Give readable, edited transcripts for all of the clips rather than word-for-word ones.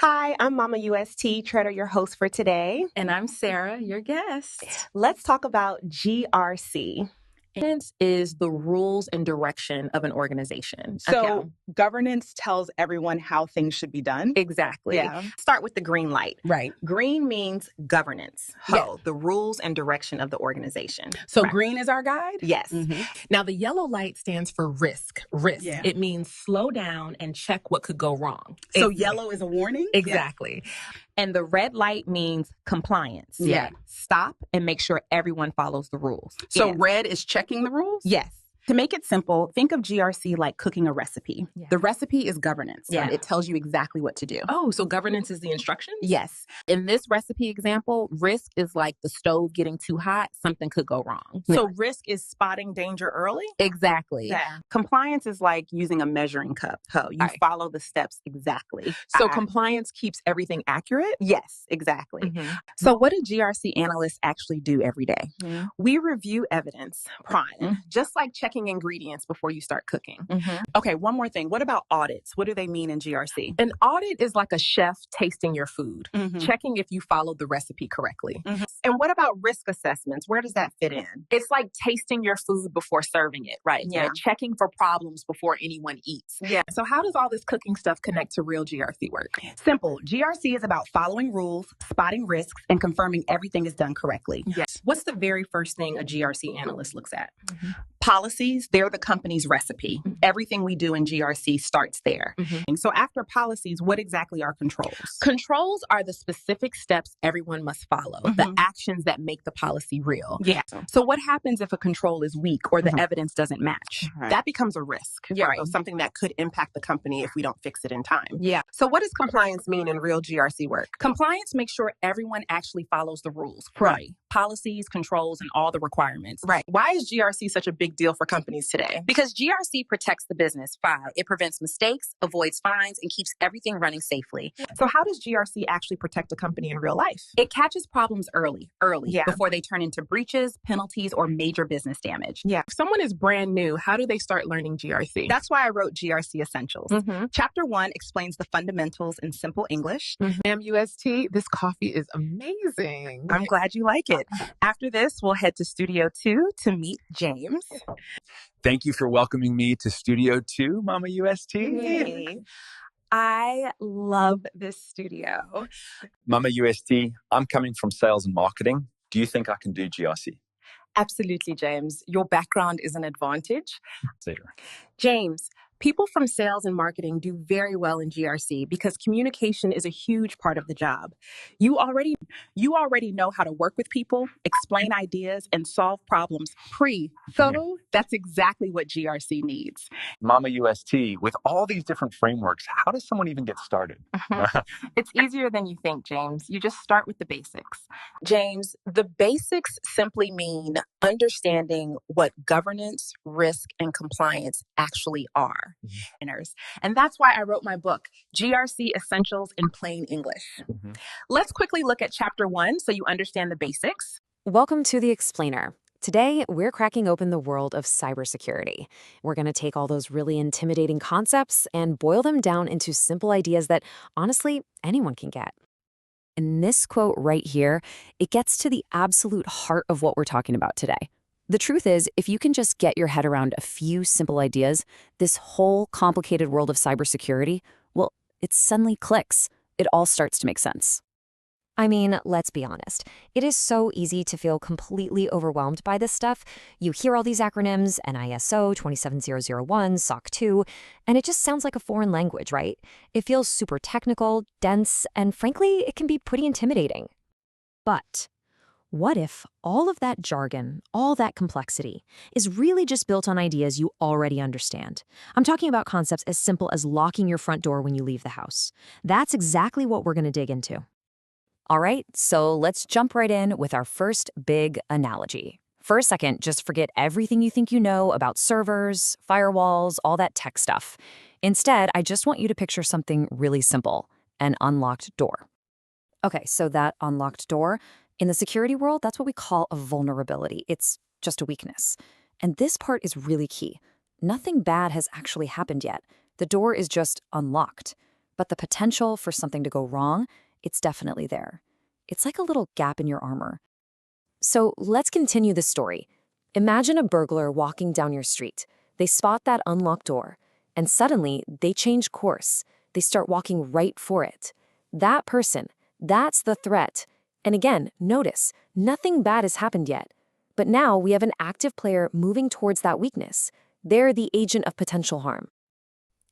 Hi, I'm Mama UST Trader, your host for today. And I'm Sarah, your guest. Let's talk about GRC. Governance is the rules and direction of an organization. So governance tells everyone how things should be done. Exactly. Yeah. Start with the green light. Right. Green means governance. Yeah. The rules and direction of the organization. So green is our guide? Yes. Now, the yellow light stands for risk. Risk. Yeah. It means slow down and check what could go wrong. So yellow is a warning? Exactly. And the red light means compliance. Yeah. Stop and make sure everyone follows the rules. So red is checking the rules? Yes. To make it simple, think of GRC like cooking a recipe. Yeah. The recipe is governance. Yeah. Right? It tells you exactly what to do. Oh, so governance is the instructions? Yes. In this recipe example, risk is like the stove getting too hot, something could go wrong. So risk is spotting danger early? Exactly. Yeah. Compliance is like using a measuring cup. You Right. follow the steps exactly. So compliance keeps everything accurate? Yes, exactly. Mhm. So what do GRC analysts actually do every day? Mhm. We review evidence, prime, just like checking ingredients before you start cooking. Okay, one more thing. What about audits? What do they mean in GRC? An audit is like a chef tasting your food, Mhm. checking if you followed the recipe correctly. And what about risk assessments? Where does that fit in? It's like tasting your food before serving it, right? Yeah. You're checking for problems before anyone eats. Yeah. So how does all this cooking stuff connect to real GRC work? Simple. GRC is about following rules, spotting risks, and confirming everything is done correctly. Yes. What's the very first thing a GRC analyst looks at? Policies, they're the company's recipe. Everything we do in GRC starts there. And so after policies, what exactly are controls? Controls are the specific steps everyone must follow, the actions that make the policy real. Yeah. So what happens if a control is weak or the evidence doesn't match? That becomes a risk. Yeah. Right? Something that could impact the company if we don't fix it in time. Yeah. So what does compliance mean in real GRC work? Compliance makes sure everyone actually follows the rules. Right. Policies, controls, and all the requirements. Right. Why is GRC such a big deal for companies today? Because GRC protects the business. 5, it prevents mistakes, avoids fines, and keeps everything running safely. So how does GRC actually protect a company in real life? It catches problems early, Yeah. before they turn into breaches, penalties, or major business damage. Yeah. If someone is brand new, how do they start learning GRC? That's why I wrote GRC Essentials. Chapter 1 explains the fundamentals in simple English. MUST, this coffee is amazing. I'm glad you like it. After this, we'll head to Studio 2 to meet James. Thank you for welcoming me to Studio 2, Mama UST. Yay. I love this studio. Mama UST, I'm coming from sales and marketing. Do you think I can do GRC? Absolutely, James. Your background is an advantage. Later. James, people from sales and marketing do very well in GRC because communication is a huge part of the job. You already know how to work with people, explain ideas, and solve problems So that's exactly what GRC needs. Mama UST, with all these different frameworks, how does someone even get started? It's easier than you think, James. You just start with the basics. James, the basics simply mean understanding what governance, risk, and compliance actually are. And that's why I wrote my book, GRC Essentials in Plain English. Let's quickly look at Chapter 1 so you understand the basics. Welcome to The Explainer. Today, we're cracking open the world of cybersecurity. We're going to take all those really intimidating concepts and boil them down into simple ideas that, honestly, anyone can get. In this quote right here, it gets to the absolute heart of what we're talking about today. The truth is, if you can just get your head around a few simple ideas, this whole complicated world of cybersecurity, well, it suddenly clicks. It all starts to make sense. I mean, let's be honest. It is so easy to feel completely overwhelmed by this stuff. You hear all these acronyms, NISO 27001, SOC 2, and it just sounds like a foreign language, right? It feels super technical, dense, and frankly, it can be pretty intimidating. But what if all of that jargon, all that complexity, is really just built on ideas you already understand? I'm talking about concepts as simple as locking your front door when you leave the house. That's exactly what we're going to dig into. All right, so let's jump right in with our first big analogy. For a second, just forget everything you think you know about servers, firewalls, all that tech stuff. Instead, I just want you to picture something really simple, an unlocked door. Okay, so that unlocked door, in the security world, that's what we call a vulnerability. It's just a weakness. And this part is really key. Nothing bad has actually happened yet. The door is just unlocked. but the potential for something to go wrong, it's definitely there. It's like a little gap in your armor. So let's continue the story. Imagine a burglar walking down your street. They spot that unlocked door, and suddenly they change course. They start walking right for it. That person, that's the threat. And again, notice, nothing bad has happened yet. But now we have an active player moving towards that weakness. They're the agent of potential harm.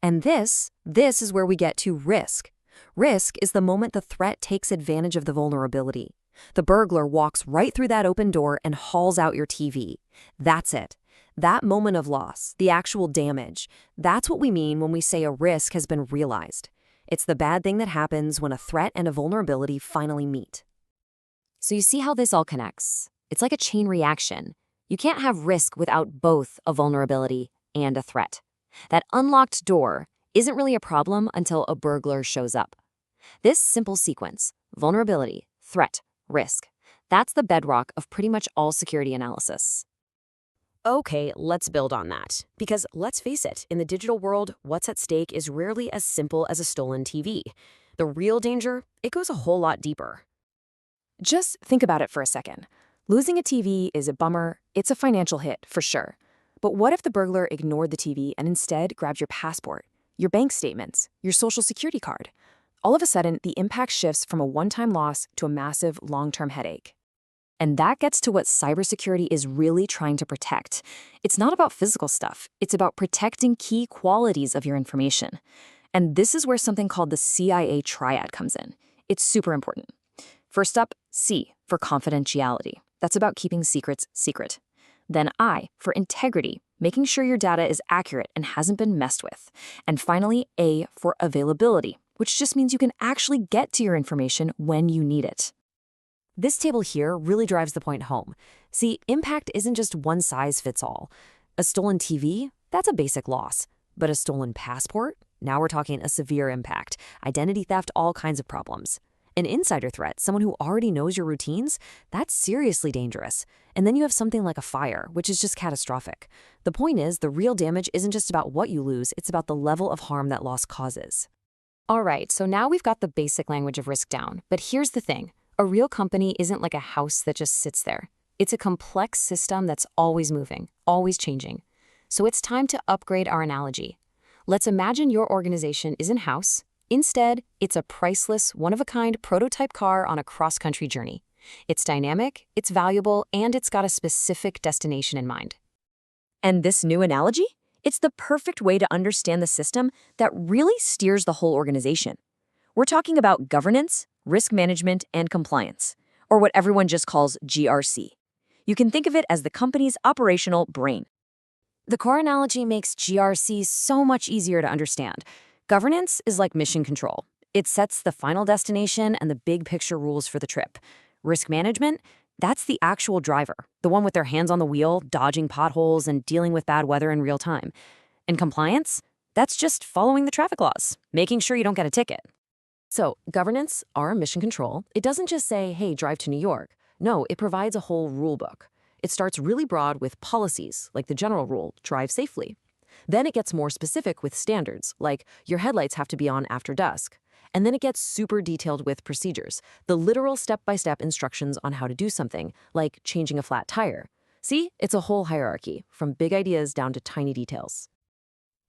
And this is where we get to risk. Risk is the moment the threat takes advantage of the vulnerability. The burglar walks right through that open door and hauls out your TV. That's it. That moment of loss, the actual damage, that's what we mean when we say a risk has been realized. It's the bad thing that happens when a threat and a vulnerability finally meet. So you see how this all connects? It's like a chain reaction. You can't have risk without both a vulnerability and a threat. That unlocked door isn't really a problem until a burglar shows up. This simple sequence, vulnerability, threat, risk, that's the bedrock of pretty much all security analysis. Okay, let's build on that. Because let's face it, in the digital world, what's at stake is rarely as simple as a stolen TV. The real danger, it goes a whole lot deeper. Just think about it for a second. Losing a TV is a bummer. It's a financial hit, for sure. But what if the burglar ignored the TV and instead grabbed your passport, your bank statements, your social security card? All of a sudden, the impact shifts from a one-time loss to a massive long-term headache. And that gets to what cybersecurity is really trying to protect. It's not about physical stuff. It's about protecting key qualities of your information. And this is where something called the CIA triad comes in. It's super important. First up, C for confidentiality. That's about keeping secrets secret. Then I for integrity, making sure your data is accurate and hasn't been messed with. And finally, A for availability, which just means you can actually get to your information when you need it. This table here really drives the point home. See, impact isn't just one size fits all. A stolen TV, that's a basic loss. But a stolen passport? Now we're talking a severe impact. Identity theft, all kinds of problems. An insider threat, someone who already knows your routines, that's seriously dangerous. And then you have something like a fire, which is just catastrophic. The point is, the real damage isn't just about what you lose, it's about the level of harm that loss causes. All right, so now we've got the basic language of risk down. But here's the thing. A real company isn't like a house that just sits there. It's a complex system that's always moving, always changing. So it's time to upgrade our analogy. Let's imagine your organization isn't house. Instead, it's a priceless, one-of-a-kind prototype car on a cross-country journey. It's dynamic, it's valuable, and it's got a specific destination in mind. And this new analogy? It's the perfect way to understand the system that really steers the whole organization. We're talking about governance, risk management, and compliance, or what everyone just calls GRC. You can think of it as the company's operational brain. The car analogy makes GRC so much easier to understand. Governance is like mission control. It sets the final destination and the big picture rules for the trip. Risk management, that's the actual driver, the one with their hands on the wheel, dodging potholes and dealing with bad weather in real time. And compliance, that's just following the traffic laws, making sure you don't get a ticket. So governance, our mission control, it doesn't just say, hey, drive to New York. No, it provides a whole rule book. It starts really broad with policies, like the general rule, drive safely. Then it gets more specific with standards, like your headlights have to be on after dusk. And then it gets super detailed with procedures, the literal step-by-step instructions on how to do something, like changing a flat tire. See, it's a whole hierarchy, from big ideas down to tiny details.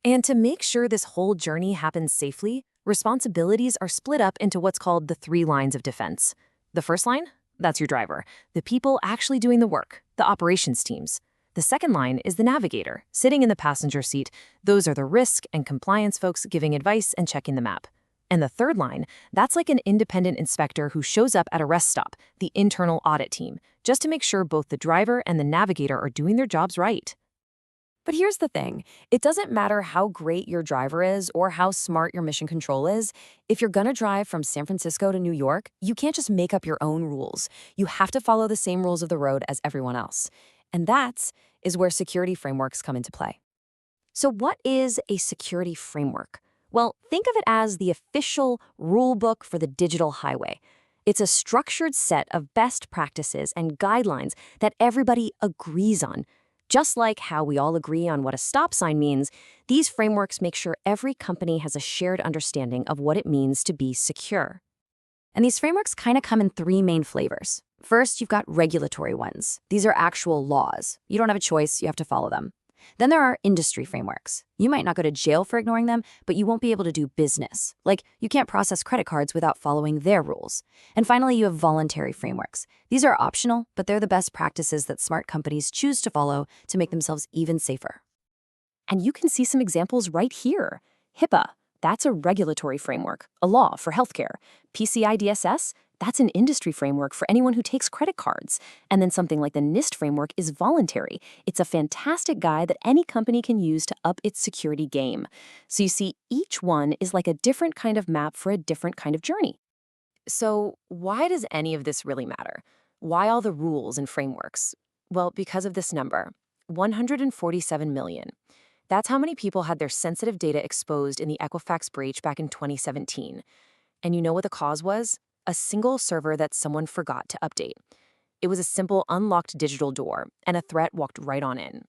And to make sure this whole journey happens safely, responsibilities are split up into what's called the 3 lines of defense. The first line? That's your driver, the people actually doing the work, the operations teams. The second line is the navigator, sitting in the passenger seat. Those are the risk and compliance folks giving advice and checking the map. And the third line, that's like an independent inspector who shows up at a rest stop, the internal audit team, just to make sure both the driver and the navigator are doing their jobs right. But here's the thing. It doesn't matter how great your driver is or how smart your mission control is. If you're gonna drive from San Francisco to New York, you can't just make up your own rules. You have to follow the same rules of the road as everyone else. And that is where security frameworks come into play. So what is a security framework? Well, think of it as the official rule book for the digital highway. It's a structured set of best practices and guidelines that everybody agrees on. Just like how we all agree on what a stop sign means, these frameworks make sure every company has a shared understanding of what it means to be secure. And these frameworks kind of come in three main flavors. First, you've got regulatory ones. These are actual laws. You don't have a choice, you have to follow them. Then there are industry frameworks. You might not go to jail for ignoring them, but you won't be able to do business. Like, you can't process credit cards without following their rules. And finally, you have voluntary frameworks. These are optional, but they're the best practices that smart companies choose to follow to make themselves even safer. And you can see some examples right here. HIPAA, that's a regulatory framework, a law for healthcare. PCI DSS, that's an industry framework for anyone who takes credit cards. And then something like the NIST framework is voluntary. It's a fantastic guide that any company can use to up its security game. So you see, each one is like a different kind of map for a different kind of journey. So why does any of this really matter? Why all the rules and frameworks? Well, because of this number, 147 million. That's how many people had their sensitive data exposed in the Equifax breach back in 2017. And you know what the cause was? A single server that someone forgot to update. It was a simple unlocked digital door, and a threat walked right on in.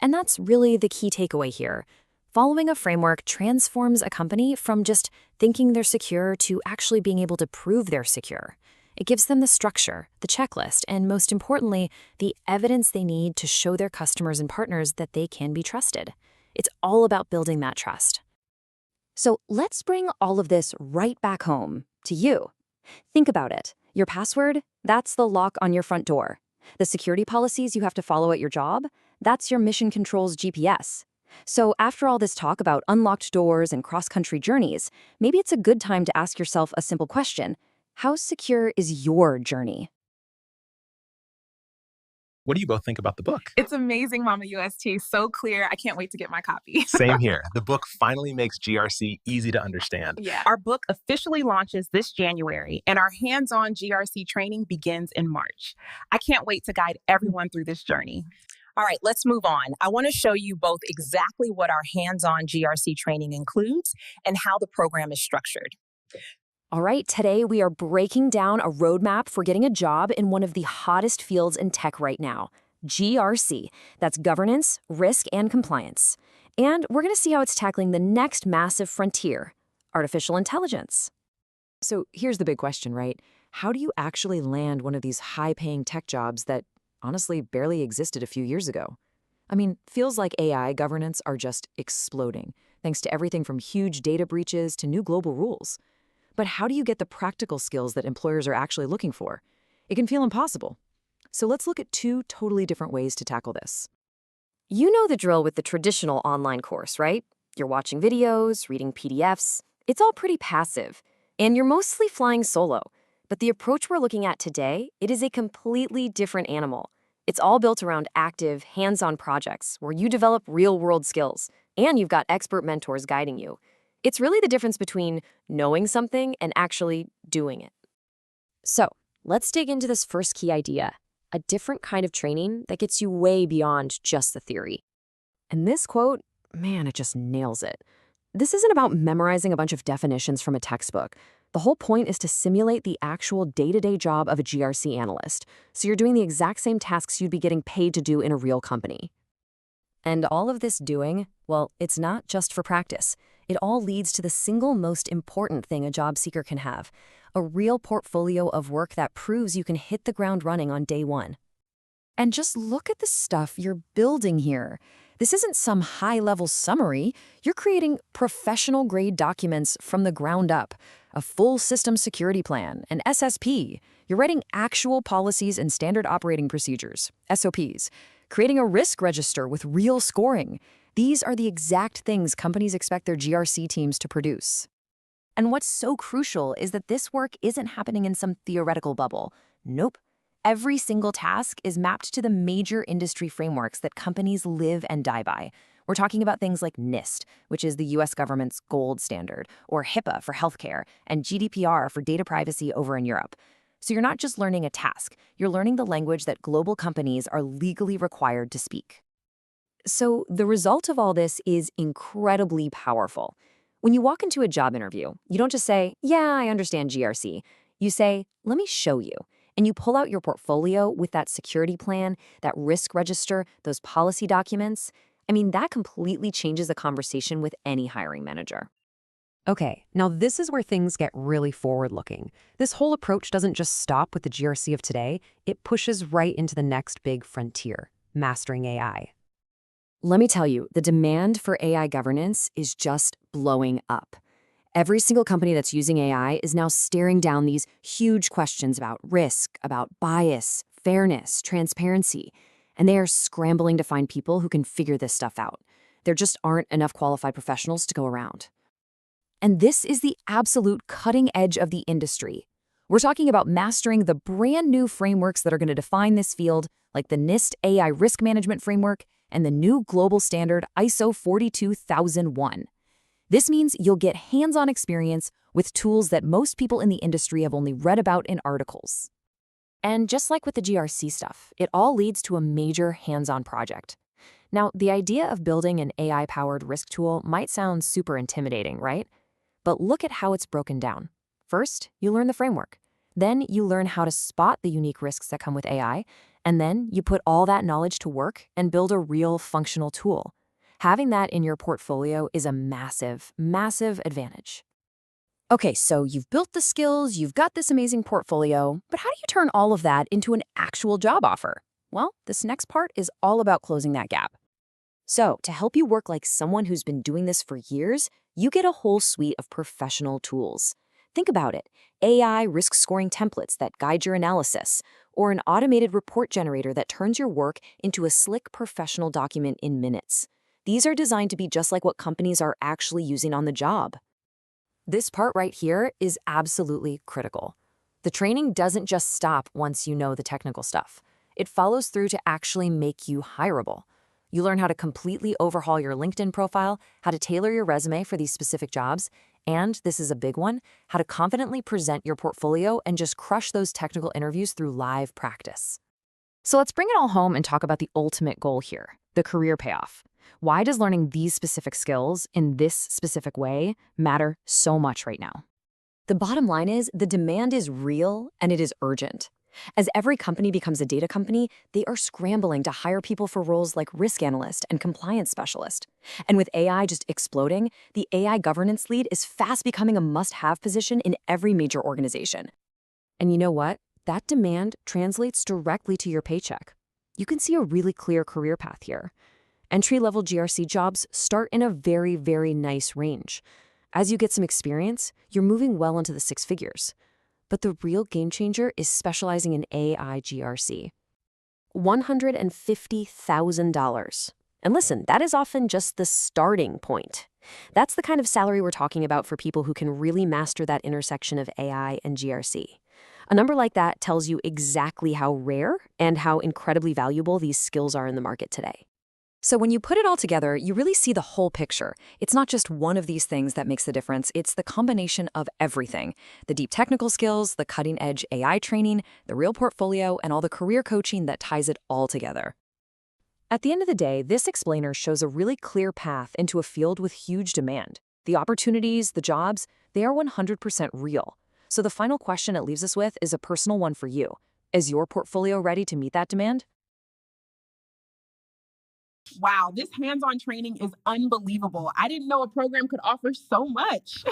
And that's really the key takeaway here. Following a framework transforms a company from just thinking they're secure to actually being able to prove they're secure. It gives them the structure, the checklist, and most importantly, the evidence they need to show their customers and partners that they can be trusted. It's all about building that trust. So let's bring all of this right back home to you. Think about it. Your password, that's the lock on your front door. The security policies you have to follow at your job, that's your mission control's GPS. So after all this talk about unlocked doors and cross-country journeys, maybe it's a good time to ask yourself a simple question. How secure is your journey? What do you both think about the book? It's amazing, Mama UST. So clear. I can't wait to get my copy. Same here. The book finally makes GRC easy to understand. Yeah. Our book officially launches this January, and our hands-on GRC training begins in March. I can't wait to guide everyone through this journey. All right, let's move on. I want to show you both exactly what our hands-on GRC training includes and how the program is structured. All right, today we are breaking down a roadmap for getting a job in one of the hottest fields in tech right now, GRC. That's governance, risk, and compliance. And we're going to see how it's tackling the next massive frontier, artificial intelligence. So here's the big question, right? How do you actually land one of these high-paying tech jobs that honestly barely existed a few years ago? I mean, feels like AI governance are just exploding, thanks to everything from huge data breaches to new global rules. But how do you get the practical skills that employers are actually looking for? It can feel impossible. So let's look at two totally different ways to tackle this. You know the drill with the traditional online course, right? You're watching videos, reading PDFs. It's all pretty passive, and you're mostly flying solo. But the approach we're looking at today, it is a completely different animal. It's all built around active, hands-on projects where you develop real-world skills, and you've got expert mentors guiding you. It's really the difference between knowing something and actually doing it. So let's dig into this first key idea, a different kind of training that gets you way beyond just the theory. And this quote, man, it just nails it. This isn't about memorizing a bunch of definitions from a textbook. The whole point is to simulate the actual day-to-day job of a GRC analyst, so you're doing the exact same tasks you'd be getting paid to do in a real company. And all of this doing, well, it's not just for practice. It all leads to the single most important thing a job seeker can have, a real portfolio of work that proves you can hit the ground running on day one. And just look at the stuff you're building here. This isn't some high-level summary. You're creating professional-grade documents from the ground up, a full system security plan, an SSP. You're writing actual policies and standard operating procedures, SOPs, creating a risk register with real scoring. These are the exact things companies expect their GRC teams to produce. And what's so crucial is that this work isn't happening in some theoretical bubble. Nope. Every single task is mapped to the major industry frameworks that companies live and die by. We're talking about things like NIST, which is the US government's gold standard, or HIPAA for healthcare, and GDPR for data privacy over in Europe. So you're not just learning a task, you're learning the language that global companies are legally required to speak. So the result of all this is incredibly powerful. When you walk into a job interview, you don't just say, yeah, I understand GRC. You say, let me show you. and you pull out your portfolio with that security plan, that risk register, those policy documents, I mean, that completely changes the conversation with any hiring manager. Okay, now this is where things get really forward-looking. This whole approach doesn't just stop with the GRC of today, it pushes right into the next big frontier, mastering AI. Let me tell you, the demand for AI governance is just blowing up. Every single company that's using AI is now staring down these huge questions about risk, about bias, fairness, transparency, and they are scrambling to find people who can figure this stuff out. There just aren't enough qualified professionals to go around. And this is the absolute cutting edge of the industry. We're talking about mastering the brand new frameworks that are going to define this field, like the NIST AI Risk Management Framework and the new global standard ISO 42001. This means you'll get hands-on experience with tools that most people in the industry have only read about in articles. And just like with the GRC stuff, it all leads to a major hands-on project. Now, the idea of building an AI-powered risk tool might sound super intimidating, right? But look at how it's broken down. First, you learn the framework. Then you learn how to spot the unique risks that come with AI. And then you put all that knowledge to work and build a real functional tool. Having that in your portfolio is a massive, massive advantage. Okay, so you've built the skills, you've got this amazing portfolio, but how do you turn all of that into an actual job offer? Well, this next part is all about closing that gap. So, to help you work like someone who's been doing this for years, you get a whole suite of professional tools. Think about it, AI risk scoring templates that guide your analysis, or an automated report generator that turns your work into a slick professional document in minutes. These are designed to be just like what companies are actually using on the job. This part right here is absolutely critical. The training doesn't just stop once you know the technical stuff. It follows through to actually make you hireable. You learn how to completely overhaul your LinkedIn profile, how to tailor your resume for these specific jobs, and, this is a big one, how to confidently present your portfolio and just crush those technical interviews through live practice. So let's bring it all home and talk about the ultimate goal here, the career payoff. Why does learning these specific skills in this specific way matter so much right now? The bottom line is the demand is real and it is urgent. As every company becomes a data company, they are scrambling to hire people for roles like risk analyst and compliance specialist. And with AI just exploding, the AI governance lead is fast becoming a must-have position in every major organization. And you know what? That demand translates directly to your paycheck. You can see a really clear career path here. Entry-level GRC jobs start in a very, very nice range. As you get some experience, you're moving well into the six figures. But the real game changer is specializing in AI-GRC. $150,000. And listen, that is often just the starting point. That's the kind of salary we're talking about for people who can really master that intersection of AI and GRC. A number like that tells you exactly how rare and how incredibly valuable these skills are in the market today. So when you put it all together, you really see the whole picture. It's not just one of these things that makes the difference, it's the combination of everything. The deep technical skills, the cutting-edge AI training, the real portfolio, and all the career coaching that ties it all together. At the end of the day, this explainer shows a really clear path into a field with huge demand. The opportunities, the jobs, they are 100% real. So the final question it leaves us with is a personal one for you. Is your portfolio ready to meet that demand? Wow, this hands-on training is unbelievable. I didn't know a program could offer so much.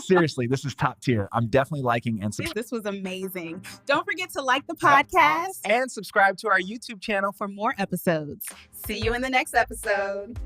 Seriously, this is top tier. I'm definitely liking and subscribing. This was amazing. Don't forget to like the podcast And subscribe to our YouTube channel for more episodes. See you in the next episode.